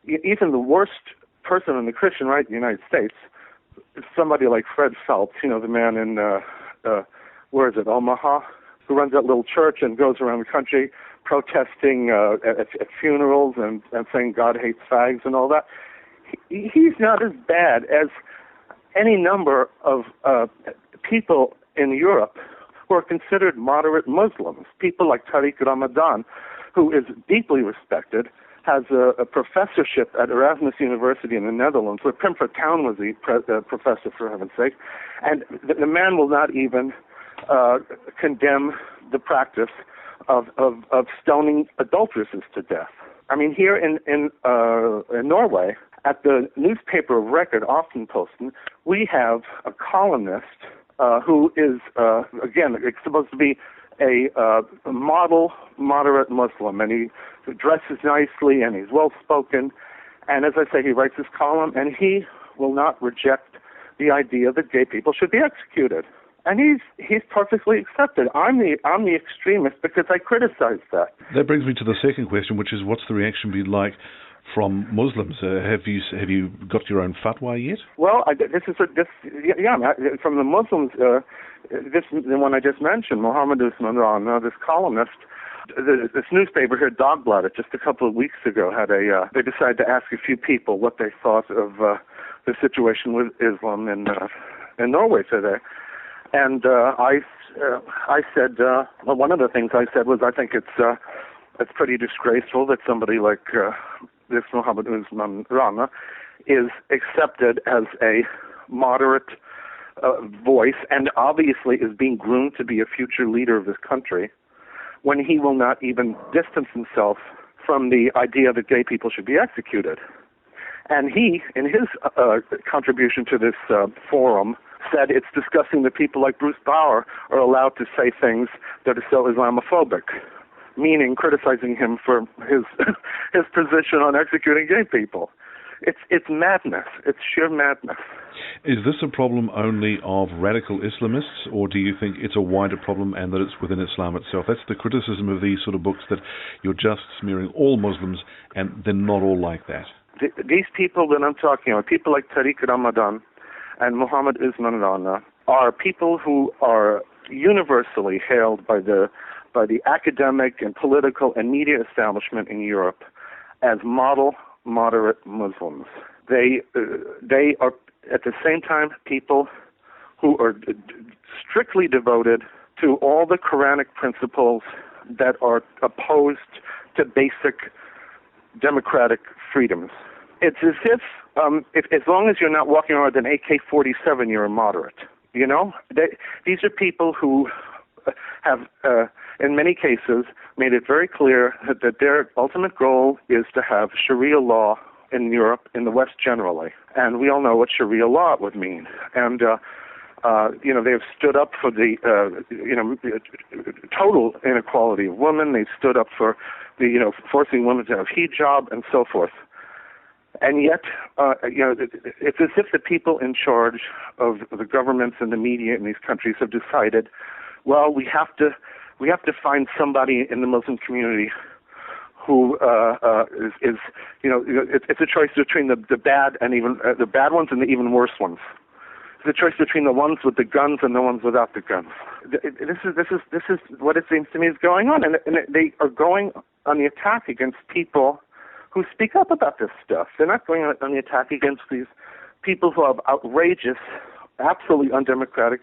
even the worst person in the Christian right in the United States, somebody like Fred Phelps, the man in, where is it, Omaha, who runs that little church and goes around the country protesting at funerals and saying God hates fags and all that. He's not as bad as any number of people in Europe who are considered moderate Muslims, people like Tariq Ramadan, who is deeply respected, has a professorship at Erasmus University in the Netherlands, where Pim Fortuyn was the professor, for heaven's sake, and the man will not even condemn the practice of stoning adulteresses to death. I mean, here in Norway, at the newspaper of record, Aftenposten, we have a columnist who is, again, supposed to be a model, moderate Muslim, and he dresses nicely and he's well-spoken. And as I say, he writes his column, and he will not reject the idea that gay people should be executed. And he's perfectly accepted. I'm the extremist because I criticize that. That brings me to the second question, which is, what's the reaction been like from Muslims? Have you got your own fatwa yet? Well, from the Muslims, the one I just mentioned, Mohammed Usman Rana, this columnist. This newspaper here, Dagbladet, just a couple of weeks ago had they decided to ask a few people what they thought of the situation with Islam in Norway today. And I said, well, one of the things I said was, I think it's pretty disgraceful that somebody like this Mohammed Usman Rana is accepted as a moderate voice and obviously is being groomed to be a future leader of this country, when he will not even distance himself from the idea that gay people should be executed. And he, in his contribution to this forum, said it's disgusting that people like Bruce Bawer are allowed to say things that are so Islamophobic, meaning criticizing him for his his position on executing gay people. It's madness. It's sheer madness. Is this a problem only of radical Islamists, or do you think it's a wider problem and that it's within Islam itself? That's the criticism of these sort of books, that you're just smearing all Muslims, and they're not all like that. These people that I'm talking about, people like Tariq Ramadan and Mohammed Usman Rana, are people who are universally hailed by the academic and political and media establishment in Europe as model moderate Muslims. They are at the same time people who are strictly devoted to all the Quranic principles that are opposed to basic democratic freedoms. It's as if as long as you're not walking around with an AK-47, you're a moderate. These are people who have, in many cases, made it very clear that their ultimate goal is to have Sharia law in Europe, in the West generally. And we all know what Sharia law would mean. And, they have stood up for the, total inequality of women. They've stood up for the, forcing women to have hijab and so forth. And yet, it's as if the people in charge of the governments and the media in these countries have decided, well, we have to find somebody in the Muslim community who is it's a choice between the bad and even the bad ones and the even worse ones. It's a choice between the ones with the guns and the ones without the guns. This is what it seems to me is going on, and they are going on the attack against people who speak up about this stuff. They're not going on the attack against these people who have outrageous, absolutely undemocratic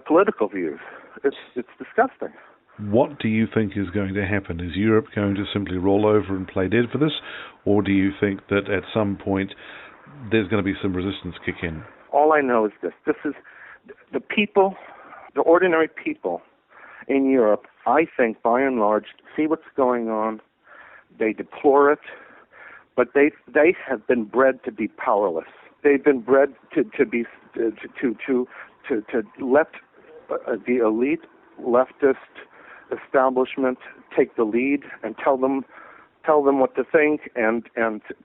political views. It's disgusting. What do you think is going to happen? Is Europe going to simply roll over and play dead for this, or do you think that at some point there's going to be some resistance kick in? All I know is this. This is the people, the ordinary people in Europe, I think, by and large, see what's going on. They deplore it, but they have been bred to be powerless. They've been bred to let the elite leftist establishment take the lead and tell them what to think and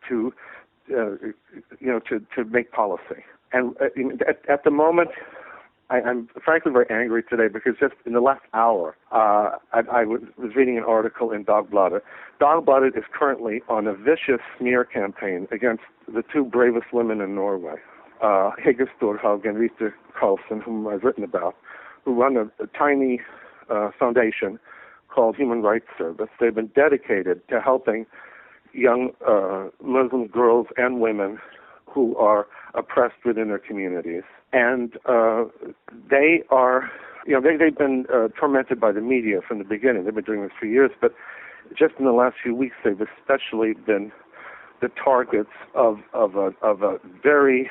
to make policy. And at the moment, I'm frankly very angry today because just in the last hour, I was reading an article in Dagbladet. Dagbladet is currently on a vicious smear campaign against the two bravest women in Norway, Hege Storhaug and Rita Carlson, whom I've written about, who run a tiny foundation called Human Rights Service. They've been dedicated to helping young Muslim girls and women who are oppressed within their communities. And they are, they've been tormented by the media from the beginning. They've been doing this for years, but just in the last few weeks, they've especially been the targets of a very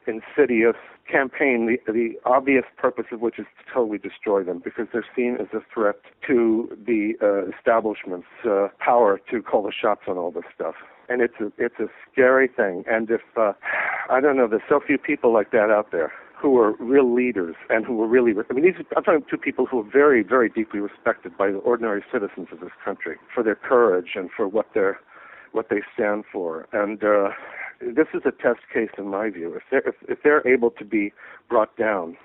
insidious campaign, the obvious purpose of which is to totally destroy them because they're seen as a threat to the establishment's power to call the shots on all this stuff. And it's a scary thing. And if, I don't know, there's so few people like that out there who are real leaders and who are really, I'm talking to people who are very, very deeply respected by the ordinary citizens of this country for their courage and for what they stand for. And this is a test case in my view. If they're able to be brought down,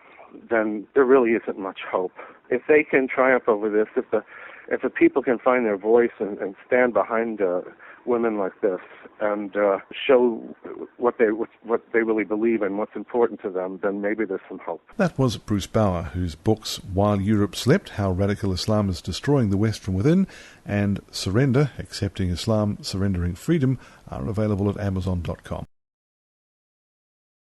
then there really isn't much hope. If they can triumph over this, if the people can find their voice and stand behind women like this and show what they really believe and what's important to them, then maybe there's some hope. That was Bruce Bawer, whose books While Europe Slept, How Radical Islam is Destroying the West from Within, and Surrender, Accepting Islam, Surrendering Freedom, are available at Amazon.com.